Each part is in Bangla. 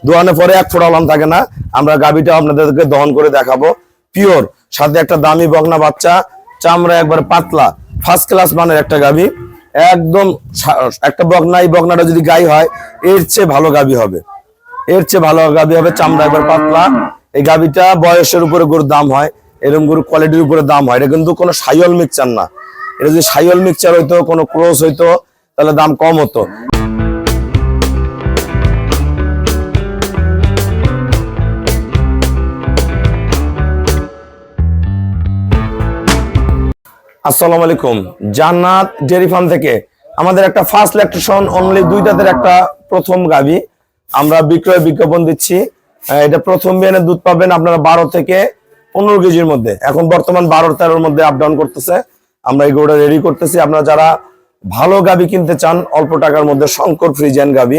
দোয়ানোর পরে এক ফোঁটা ওলান থাকে না। আমরা গাভীটা আপনাদেরকে দহন করে দেখাবো, পিওর, সাথে একটা দামি বকনা বাচ্চা, চামড়া একবার পাতলা, ফার্স্ট ক্লাস মানের একটা গাভী। একদম একটা বকনা, এই বকনাটা যদি গাই হয় এর চেয়ে ভালো গাভী হবে, এর চেয়ে ভালো গাভী হবে, চামড়া একবার পাতলা। এই গাভীটা বয়সের উপরে গরুর দাম হয়, এরকম গরু কোয়ালিটির উপরে দাম হয়। এটা কিন্তু কোনো সাইওয়াল মিক্সচার না, এটা যদি সাইওয়াল মিক্সচার হইতো, কোনো ক্রস হইতো, তাহলে দাম কম হতো। আসসালামু আলাইকুম, জান্নাত ডেয়ারি ফার্ম থেকে আমাদের একটা ফার্স্ট ল্যাকটেশন অনলি 2 দাঁতের একটা প্রথম গাভী আমরা বিক্রয় বিজ্ঞাপন দিচ্ছি। এটা প্রথম বিয়ানের দুধ পাবেন আপনারা 12 থেকে 15 কেজির মধ্যে। এখন বর্তমান 12-13 মধ্যে আপ ডাউন করতেছে। আমরা এই গরুটা রেডি করতেছি। আপনারা যারা ভালো গাভী কিনতে চান অল্প টাকার মধ্যে, শঙ্কর ফ্রিজিয়ান গাভী,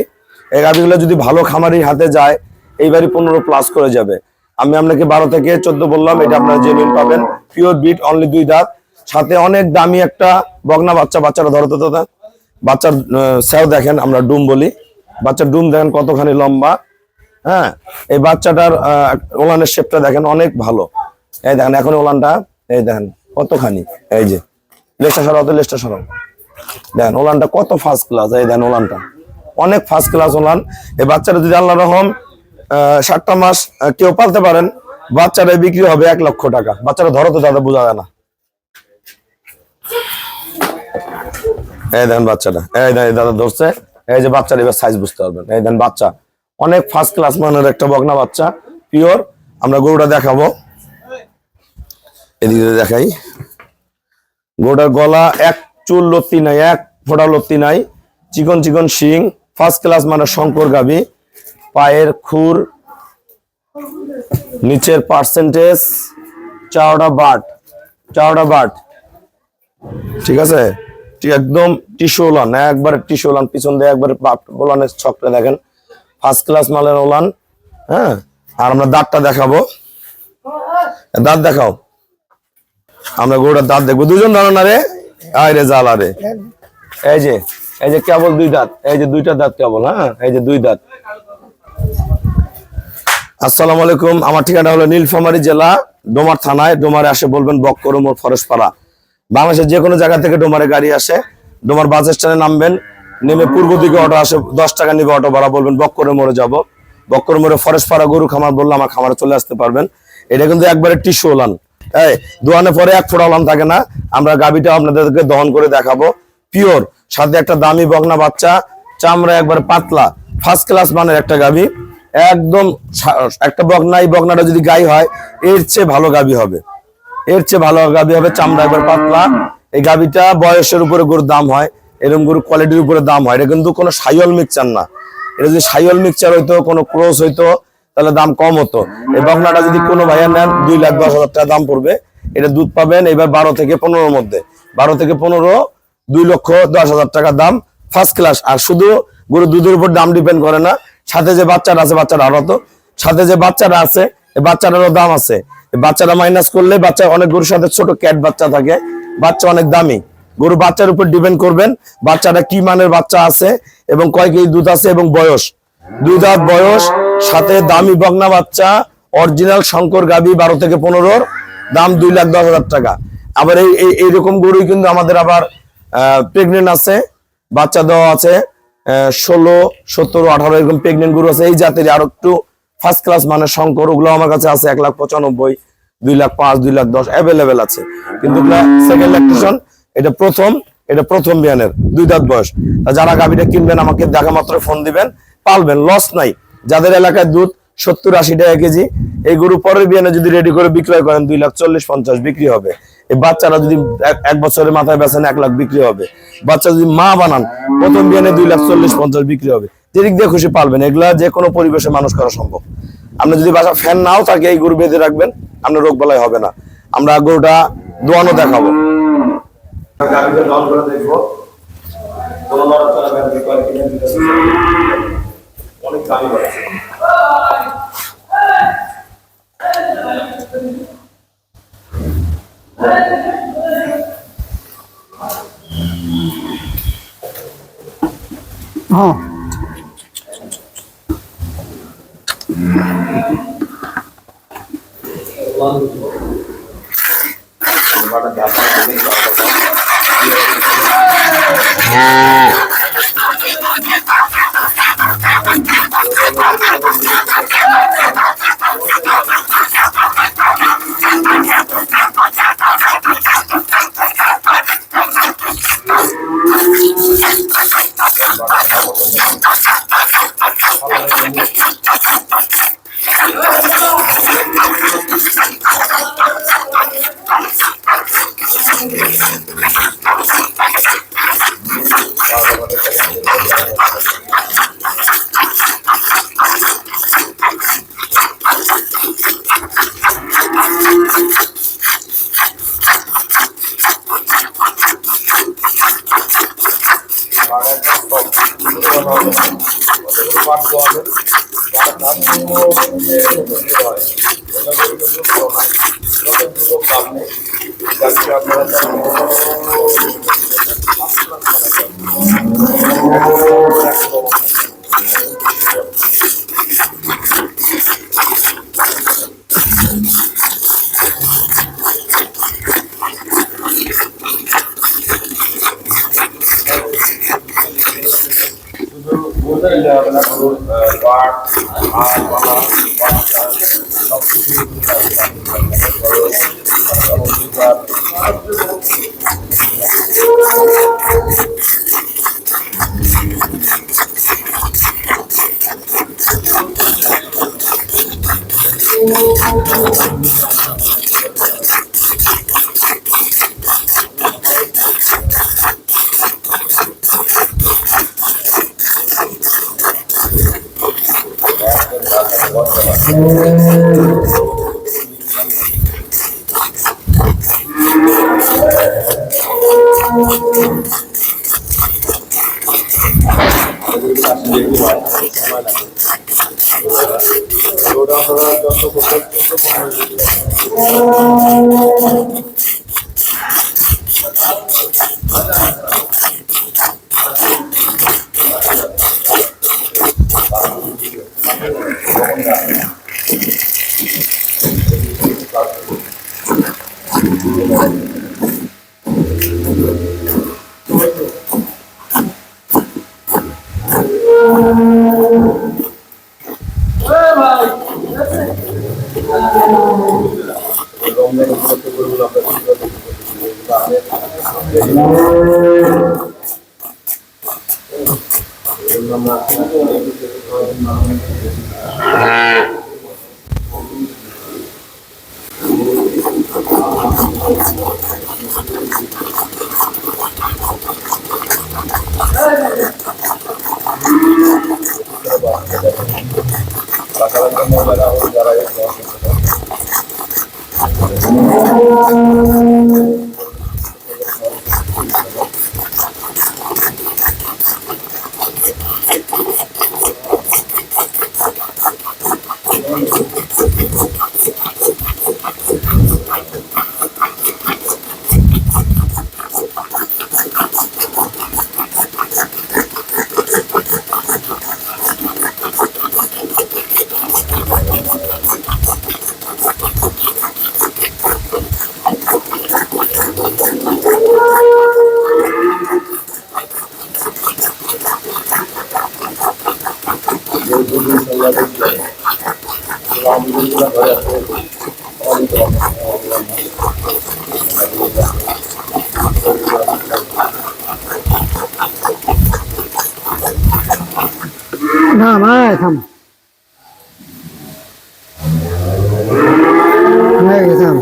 এই গাভীগুলো যদি ভালো খামারির হাতে যায় এইবারই 15+ করে যাবে। আমি আপনাকে 12 থেকে 14 বললাম, এটা আপনারা জেনুইন পাবেন, পিওর বিট, অনলি 2 দাঁত, সাথে অনেক দামি একটা বকনা বাচ্চা। বাচ্চাটা ধরতে তো, বাচ্চার স্যাও দেখেন, আমরা ডুম বলি, বাচ্চার ডুম দেখেন কতখানি লম্বা। হ্যাঁ, এই বাচ্চাটার ওলানের শেপটা দেখেন অনেক ভালো। এই দেখেন এখন ওলানটা, এই দেখেন কতখানি, এই যে লেজটা সরাও, লেজটা সরাও, দেখেন ওলানটা কত ফার্স্ট ক্লাস। এই দেখেন ওলানটা অনেক ফার্স্ট ক্লাস ওলান। এই বাচ্চাটা যদি আল্লাহ রহম 7টা মাস কেউ পালতে পারেন, বাচ্চাটা বিক্রি হবে 1 লক্ষ টাকা। বাচ্চাটা ধরো তো দাদা, বোঝা যায় না। এই দেখেন বাচ্চাটা, এই দেখেন দাদা ধরছে, এই যে বাচ্চার এবার সাইজ বুঝতে পারবেন। এই দেখেন বাচ্চা অনেক ফার্স্ট ক্লাস মানের একটা বকনা বাচ্চা, পিওর। আমরা গরুটা দেখাবো, এদিকে দেখাই। গরুটার গলা এক চুল লত্তি নাই, এক ফোঁটা লত্তি নাই, চিকন চিকন শিং, ফার্স্ট ক্লাস মানে শঙ্কর গাভী। পায়ের খুর, নিচের পার্সেন্টেজ, চাওড়া বাট, ঠিক আছে, একদম টিস্যু ওলান, একবার টিস্যু ওলান, পিছন দিয়ে একবার ওলানের ছকটা দেখেন, ফার্স্ট ক্লাস মালের ওলান। হ্যাঁ, আর আমরা দাঁতটা দেখাবো, দাঁত দেখাও। আমরা গরুটার দাঁত দেখবো, দুজন ধরো না রে, আয় রে জাল, আরে এই যে কেবল 2 দাঁত, এই যে 2টা দাঁত কেবল। হ্যাঁ, এই যে 2 দাঁত। আসসালামু আলাইকুম, আমার ঠিকানা হলো নীলফামারী জেলা, ডোমার থানায়। ডোমারে আসে বলবেন বক্করম ফরেশপাড়া। বাংলাদেশের যে কোনো জায়গা থেকে ডোমারে গাড়ি আসে, ডোমার বাস স্ট্যান্ডে নামবেন, নেমে পূর্ব দিকে অটো আসে, 10 টাকা নিবে অটো ভাড়া, বলবেন বক্করের মোড়ে যাবো। বক্কর মোড়ে ফরেশপাড়া গরু খামার বললে আমার খামারে চলে আসতে পারবেন। এটা কিন্তু একবারে টিস্যু ওলান, দোয়ানোর পরে 1 ফোঁটা ওলান থাকে না। আমরা গাভীটা আপনাদেরকে দহন করে দেখাবো, পিওর, সাথে একটা দামি বকনা বাচ্চা, চামড়া একবার পাতলা, ফার্স্ট ক্লাস মানের একটা গাভী। একদম একটা বকনা, এই বকনাটা যদি গাই হয় এর চেয়ে ভালো গাভী হবে, এর চেয়ে ভালো গাভী হবে, চামড়া একবার পাতলা। এই গাভীটা বয়সের উপরে গরুর দাম হয়, এরকম গরু কোয়ালিটির উপরে দাম হয়। এটা কিন্তু কোনো সাইওয়াল মিক্সচার না, এটা যদি সাইওয়াল মিক্সচার হইতো, কোনো ক্রস হইতো, তাহলে দাম কম হতো। এই বকনাটা যদি কোনো ভাইয়া নেন 2,10,000 টাকা দাম পড়বে। এটা দুধ পাবেন এবার 12 থেকে 15-র মধ্যে, 12 থেকে 15, 2,10,000 টাকা দাম, ফার্স্ট ক্লাস। আর শুধু গরু দুধের উপর দাম ডিপেন্ড করে না, সাথে যে বাচ্চাটা আছে, বাচ্চাটা আরো তো, সাথে যে বাচ্চাটা আছে এই বাচ্চাটারও দাম আছে। বাচ্চাটা মাইনাস করলে, বাচ্চা অনেক গরুর সাথে ছোট ক্যাট বাচ্চা থাকে, বাচ্চা অনেক দামি। গরু বাচ্চার উপর ডিপেন্ড করবেন, বাচ্চাটা কি মানের বাচ্চা আছে এবং কয় কেজি দুধ আছে এবং বয়স। 2 দাঁত বয়স, সাথে দামি বকনা বাচ্চা, অরিজিনাল শঙ্কর গাভী, 12 থেকে 15-র দাম 2,10,000 টাকা। আবার এইরকম গরুই কিন্তু আমাদের আবার প্রেগনেন্ট আছে, বাচ্চা দেওয়া আছে, 16, 17, 18 এরকম প্রেগনেন্ট গরু আছে। এই জাতের আরো একটু ফার্স্ট ক্লাস মানে শঙ্কর, ওগুলো আমার কাছে আছে 1,95,000, 2,05,000, 2,10,000 অ্যাভেলেবেল আছে। কিন্তু সেকেন্ড ল্যাকটেশন, এটা প্রথম বিয়ানের 2 দাঁত বয়স। যারা গাভীটা কিনবেন আমাকে দেখা মাত্র ফোন দিবেন, পালবেন, লস নাই। যাদের এলাকায় দুধ 70-80 টাকা কেজি, এই গরু পরের বিয়ানে যদি রেডি করে বিক্রয় করেন 2,40,50 বিক্রি হবে। এই বাচ্চারা যদি 1 বছরের মাথায় বেচেন 1 লাখ বিক্রি হবে। বাচ্চা যদি মা বানান প্রথম বিয়ানে 2,40,50 বিক্রি হবে। যেদিক দিয়ে খুশি পালবেন, এগুলা যে কোনো পরিবেশে মানুষ করা সম্ভব। আপনি যদি বাসা ফ্যান নাও থাকে, এই গরু বেঁধে রাখবেন, আপনার রোগ বালাই হবে না। আমরা গরুটা দোয়ানো দেখাবো, গাভীকে দহন করে দেখবো, কোনো নড়াচড়া ব্যাধি করে কিনা, অনেক দামি বাচ্চা। না ভাই থাম থাম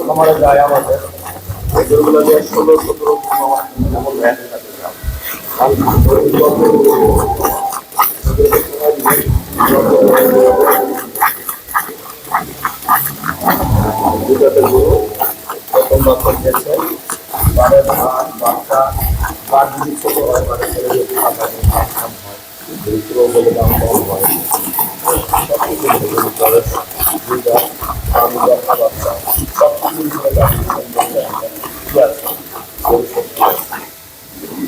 খামারে যায় আমাদের এগুলো যে 16-17 যেমন ভ্যান থাকে প্রথম বছর গেছে বারে ধান বাচ্চা কাঠ যদি ছোট হয় মানে ছেলে যদি খাতা কাম হয় যদি পুরো বলে দাম কম হয় সব কিছু খাবার সব কিছু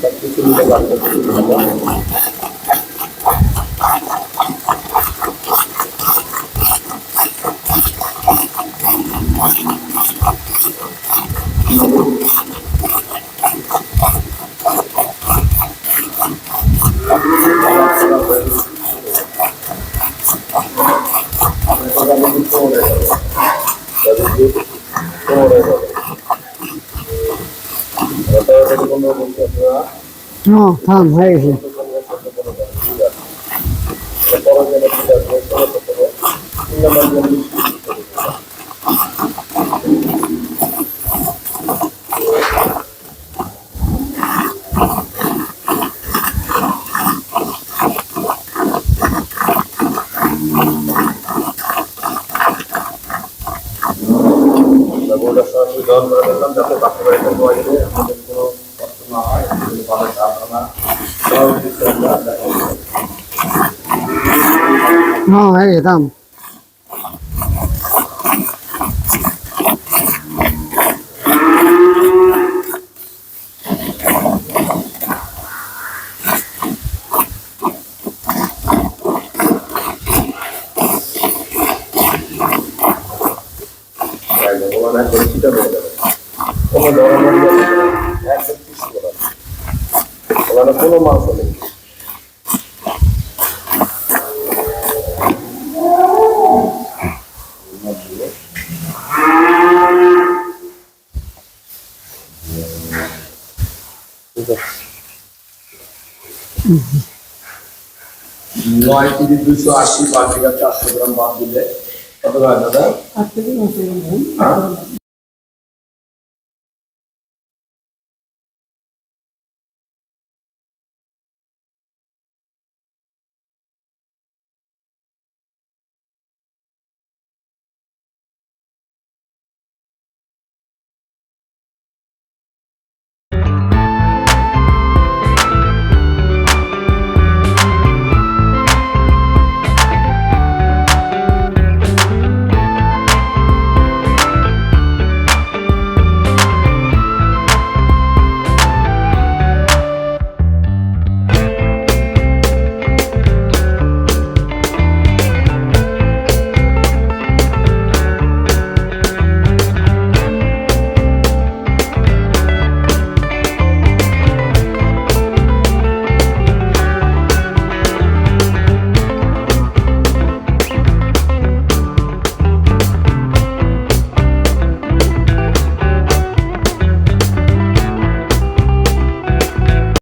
সবকিছু মিলে বাচ্চা কিছু ভালো। No, থাম হয়ে গেছে যাতে বাচ্চা বাড়িতে হওয়া গেলে আমাদের কোনো কষ্ট না হয়, ভালো ধারণা সব কিছু আমরা দেখাবো। no হয়ে গেছে থাম ভগবান একদম চিটা হয়ে যাবে, কোনো ধরনের একদম কিছু করার ওখানে কোনো মাংস নেই। নয় কেজি 280 5 টাকা 400 গ্রাম বাদ দিলে কত হয় দাদা? 8 কেজি 900 গ্রাম।